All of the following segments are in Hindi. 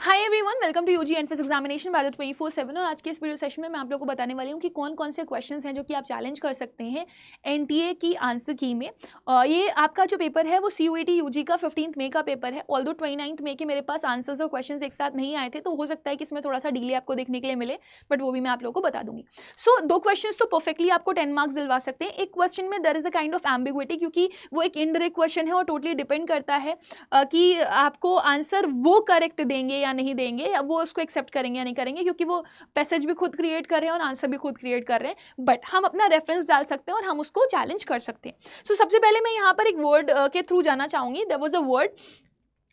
Hi everyone, welcome to UG entrance examination batch 24/7। और आज के इस वीडियो सेशन में मैं आप लोगों को बताने वाली हूँ कि कौन कौन से क्वेश्चंस हैं जो कि आप चैलेंज कर सकते हैं एनटीए की आंसर की में। ये आपका जो पेपर है वो सीयूईटी यूजी का 15 मई का पेपर है। ऑल्दो 29 मई के मेरे पास आंसर्स और क्वेश्चंस एक साथ नहीं आए थे, तो हो सकता है कि इसमें थोड़ा सा डिले आपको देखने के लिए मिले, बट वो भी मैं आप लोगों को बता दूंगी। सो दो क्वेश्चन तो परफेक्टली आपको 10 मार्क्स दिलवा सकते हैं। एक क्वेश्चन में there is a kind of ambiguity, क्योंकि वो एक इनडायरेक्ट क्वेश्चन है और टोटली डिपेंड करता है कि आपको आंसर वो करेक्ट देंगे या नहीं देंगे, या वो उसको एक्सेप्ट करेंगे या नहीं करेंगे, क्योंकि वो पैसेज भी खुद क्रिएट कर रहे हैं और आंसर भी खुद क्रिएट कर रहे हैं। बट हम अपना रेफरेंस डाल सकते हैं और हम उसको चैलेंज कर सकते हैं। सो सबसे पहले मैं यहाँ पर एक वर्ड के थ्रू जाना चाहूँगी। देयर वाज अ वर्ड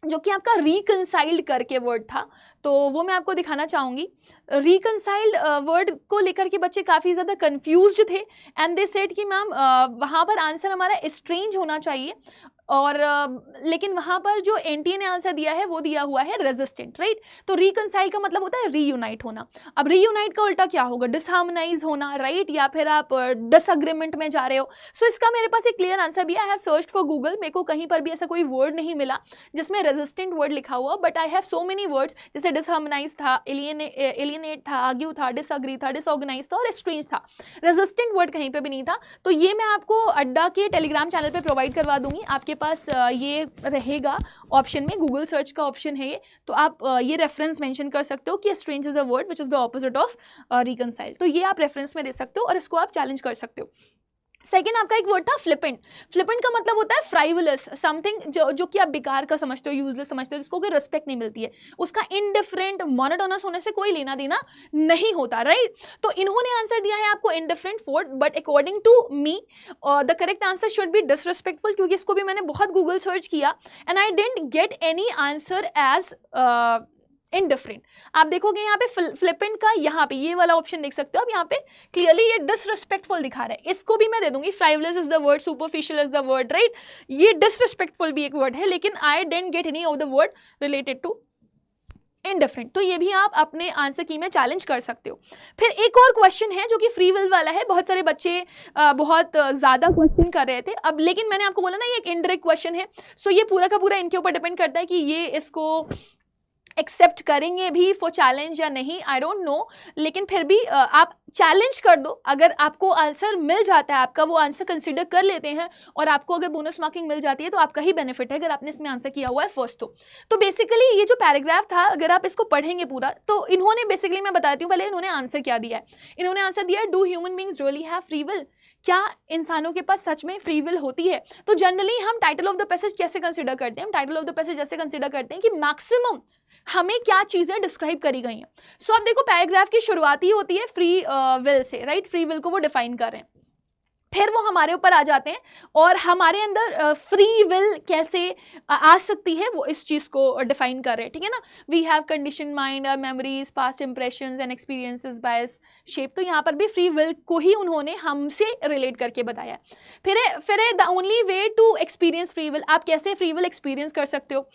जो कि आपका रिकंसाइल्ड करके वर्ड था, तो वो मैं आपको दिखाना चाहूँगी। रिकंसाइल्ड वर्ड को लेकर के बच्चे काफ़ी ज़्यादा कंफ्यूज्ड थे एंड दे सेड कि मैम वहाँ पर आंसर हमारा एस्ट्रेंज होना चाहिए, और लेकिन वहाँ पर जो एनटीए ने आंसर दिया है वो दिया हुआ है रेजिस्टेंट, राइट। तो रिकंसाइल का मतलब होता है रीयूनाइट होना। अब रीयूनाइट का उल्टा क्या होगा? डिसहार्मोनाइज होना, राइट, या फिर आप डिसएग्रीमेंट में जा रहे हो। सो इसका मेरे पास एक क्लियर आंसर भी है। I have searched for Google, मेरे को कहीं पर भी ऐसा कोई वर्ड नहीं मिला जिसमें रेजिस्टेंट वर्ड लिखा हुआ, but I have so many words, जैसे डिसहार्मोनाइज था, एलियनेट था, आर्ग्यू था, डिसअग्री था, डिसऑर्गेनाइज था और एस्ट्रेंज था। रेजिस्टेंट वर्ड कहीं पे भी नहीं था। तो ये मैं आपको अड्डा के टेलीग्राम चैनल पे प्रोवाइड करवा दूंगी। आपके पास ये रहेगा ऑप्शन में, गूगल सर्च का ऑप्शन है ये, तो आप ये रेफरेंस मेंशन कर सकते हो कि estrange is a word which is the opposite of reconcile. तो ये आप रेफरेंस में दे सकते हो और इसको आप चैलेंज कर सकते हो। सेकेंड आपका एक वर्ड था फ्लिपेंट। फ्लिपेंट का मतलब होता है फ्राइवलस, समथिंग जो कि आप बेकार का समझते हो, यूजलेस समझते हो, जिसको कोई रिस्पेक्ट नहीं मिलती है, उसका इनडिफरेंट मोनोटोनस होने से कोई लेना देना नहीं होता, राइट। तो इन्होंने आंसर दिया है आपको indifferent word, but according to me the correct answer should be disrespectful, क्योंकि इसको भी मैंने बहुत गूगल सर्च किया and I didn't get any answer as indifferent. आप देखोगे यहाँ पे फ्लिपेंट का, यहाँ पे ये वाला ऑप्शन देख सकते हो आप, यहाँ पे क्लियरली ये डिसरिस्पेक्टफुल दिखा रहा है। इसको भी मैं दे दूंगी, frivolous is the word, superficial is the word, right. ये डिसरिस्पेक्टफुल भी एक वर्ड है, लेकिन I didn't get any of the word related to indifferent. तो ये भी आप अपने आंसर की में चैलेंज कर सकते हो। फिर एक और क्वेश्चन है जो कि फ्री विल वाला है। बहुत सारे बच्चे बहुत ज़्यादा क्वेश्चन कर रहे थे, अब लेकिन मैंने आपको बोला ना ये एक इनडायरेक्ट क्वेश्चन है। सो ये पूरा का पूरा इनके ऊपर डिपेंड करता है कि ये इसको एक्सेप्ट करेंगे भी फॉर चैलेंज या नहीं, आई डोंट नो। लेकिन फिर भी आप चैलेंज कर दो। अगर आपको आंसर मिल जाता है, आपका वो आंसर कंसीडर कर लेते हैं और आपको अगर बोनस मार्किंग मिल जाती है, तो आपका ही बेनिफिट है अगर आपने इसमें आंसर किया हुआ है फर्स्ट। तो बेसिकली ये जो पैराग्राफ था, अगर आप इसको पढ़ेंगे पूरा, तो इन्होंने बेसिकली, मैं बताती हूँ पहले इन्होंने आंसर क्या दिया है। इन्होंने आंसर दिया है, do human beings really have free will? क्या इंसानों के पास सच में फ्री विल होती है? तो जनरली हम टाइटल ऑफ द पैसेज कैसे कंसीडर करते हैं? हम टाइटल ऑफ द पैसेज ऐसे कंसीडर करते हैं कि मैक्सिमम हमें क्या चीजें डिस्क्राइब करी गई हैं। सो अब देखो, पैराग्राफ की शुरुआत ही होती है free will say, right. Free will को वो डिफाइन कर रहे हैं, फिर वो हमारे ऊपर आ जाते हैं और हमारे अंदर फ्री विल कैसे आ सकती है वो इस चीज़ को डिफाइन कर रहे हैं, ठीक है ना। We have condition mind, our memories, past impressions and experiences bias shape. तो यहाँ पर भी फ्री विल को ही उन्होंने हमसे रिलेट करके बताया। फिर the only way to experience free will, आप कैसे फ्री विल एक्सपीरियंस कर सकते हो।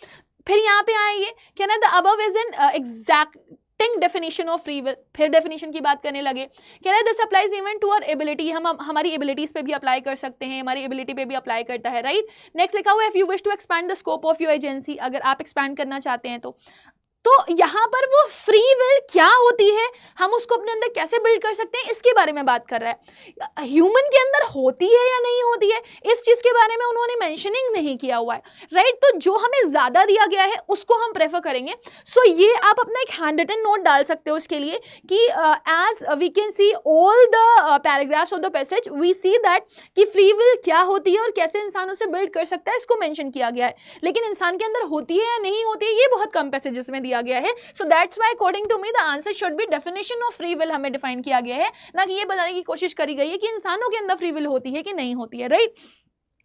फिर यहाँ पे आएंगे क्या ना, the above is an exacting definition of free will. फिर डेफिनेशन की बात करने लगे, कह रहे this applies even to our ability. हम हमारी एबिलिटीज पे भी अप्लाई कर सकते हैं, हमारी एबिलिटी पे भी अप्लाई करता है, राइट। नेक्स्ट लिखा हुआ है, if you wish to expand the scope of your agency, अगर आप एक्सपैंड करना चाहते हैं तो यहाँ पर वो फ्री विल क्या होती है, हम उसको अपने अंदर कैसे बिल्ड कर सकते हैं, इसके बारे में बात कर रहा है। ह्यूमन के अंदर होती है या नहीं होती है, इस चीज के बारे में उन्होंने मेंशनिंग नहीं किया हुआ है, राइट। तो जो हमें ज्यादा दिया गया है उसको हम प्रेफर करेंगे। सो ये आप अपना एक हैंड रिटन नोट डाल सकते हो इसके लिए कि as we can see all the paragraphs of the passage, we see that कि फ्री विल क्या होती है और कैसे इंसानों से बिल्ड कर सकता है, इसको मेंशन किया गया है। लेकिन इंसान के अंदर होती है या नहीं होती है, ये बहुत कम पैसेजेस में दिया गया है। So that's why according to me the answer should be definition of free will हमें डिफाइन किया गया है, ना कि ये बताने की कोशिश करी गई है कि इंसानों के अंदर फ्री विल होती है कि नहीं होती है, राइट।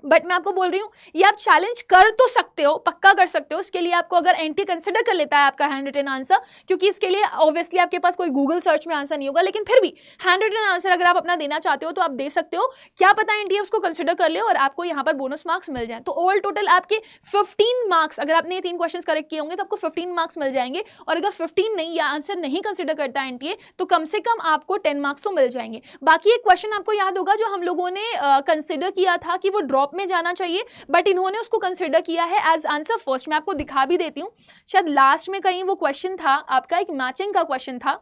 बट मैं आपको बोल रही हूँ ये आप चैलेंज कर तो सकते हो, पक्का कर सकते हो। इसके लिए आपको अगर एनटी कंसिडर कर लेता है आपका हैंड रिटन आंसर, क्योंकि इसके लिए ऑब्वियसली आपके पास कोई गूगल सर्च में आंसर नहीं होगा, लेकिन फिर भी हैंड रिटन आंसर अगर आप अपना देना चाहते हो तो आप दे सकते हो। क्या पता एनटी उसको कंसिडर कर ले और आपको यहाँ पर बोनस मार्क्स मिल जाए। तो ऑल टोटल आपके 15 मार्क्स, अगर आपने 3 क्वेश्चन करेक्ट किए होंगे तो आपको 15 मार्क्स मिल जाएंगे। और अगर 15 नहीं या आंसर नहीं कंसिडर करता एनटीए तो कम से कम आपको 10 मार्क्स तो मिल जाएंगे। बाकी एक क्वेश्चन आपको याद होगा जो हम लोगों ने कंसिडर किया था कि वो ड्रॉप ड्रॉप में जाना चाहिए, बट इन्होंने उसको कंसिडर किया है एज आंसर फर्स्ट। मैं आपको दिखा भी देती हूँ, शायद लास्ट में कहीं वो क्वेश्चन था आपका, एक मैचिंग का क्वेश्चन था,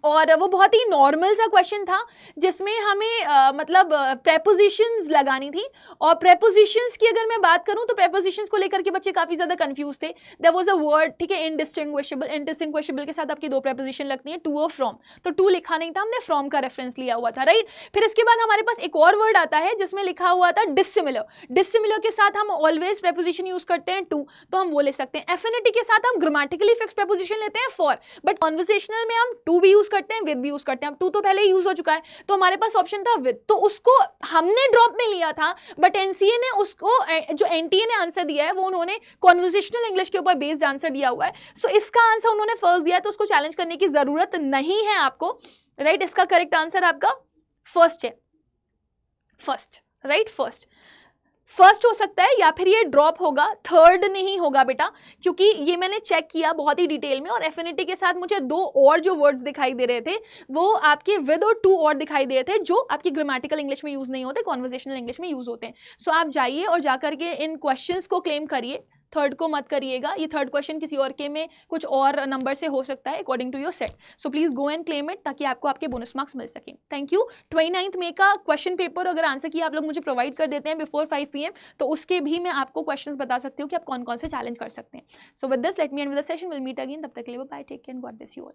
और वो बहुत ही नॉर्मल सा क्वेश्चन था जिसमें हमें मतलब प्रेपोजिशंस लगानी थी। और प्रेपोजिशंस की अगर मैं बात करूं तो प्रेपोजिशंस को लेकर के बच्चे काफ़ी ज़्यादा कंफ्यूज थे। देयर वाज अ वर्ड, ठीक है, इनडिस्टिंग्विशेबल, इनडिस्टिंग्विशेबल के साथ आपकी दो प्रेपोजिशन लगती हैं, टू और फ्रॉम, तो टू लिखा नहीं था, हमने फ्रॉम का रेफरेंस लिया हुआ था, राइट। फिर इसके बाद हमारे पास एक और वर्ड आता है जिसमें लिखा हुआ था डिसिमिलर। डिसिमिलर के साथ हम ऑलवेज प्रेपोजिशन यूज करते हैं टू, तो हम वो ले सकते हैं। एफिनिटी के साथ हम ग्रामेटिकली फिक्स प्रेपोजिशन लेते हैं फॉर, बट कॉन्वर्सेशनल में हम टू भी यूज करते हैं, विद भी यूज करते हैं। अब टू तो पहले यूज हो चुका है, तो हमारे पास ऑप्शन था विद, तो उसको हमने ड्रॉप में लिया था, बट एनसीए ने उसको, जो एनटीए ने आंसर दिया है वो उन्होंने कॉन्वर्सेशनल इंग्लिश के ऊपर बेस्ड आंसर दिया हुआ है। सो इसका आंसर उन्होंने फर्स्ट दिया, तो उसको चैलेंज करने की जरूरत नहीं है आपको, राइट। इसका करेक्ट आंसर आपका फर्स्ट है, फर्स्ट, राइट, फर्स्ट हो सकता है, या फिर ये ड्रॉप होगा, थर्ड नहीं होगा बेटा, क्योंकि ये मैंने चेक किया बहुत ही डिटेल में, और एफिनिटी के साथ मुझे दो और जो वर्ड्स दिखाई दे रहे थे वो आपके विद और टू और दिखाई दे रहे थे, जो आपकी ग्रामेटिकल इंग्लिश में यूज नहीं होते, कॉन्वर्सेशनल इंग्लिश में यूज होते हैं। सो आप जाइए और जाकर के इन क्वेश्चंस को क्लेम करिए, थर्ड को मत करिएगा। ये थर्ड क्वेश्चन किसी और के में कुछ और नंबर से हो सकता है according to your set, so please go and claim it, ताकि आपको आपके बोनस मार्क्स मिल सके। Thank you. 29 मई का क्वेश्चन पेपर अगर आंसर किया आप लोग मुझे प्रोवाइड कर देते हैं बिफोर 5 PM, तो उसके भी मैं आपको क्वेश्चंस बता सकती हूँ कि आप कौन कौन से चैलेंज कर सकते हैं। So with this let me end with the session, will meet again, तब तक के लिए bye, take care, God bless you all.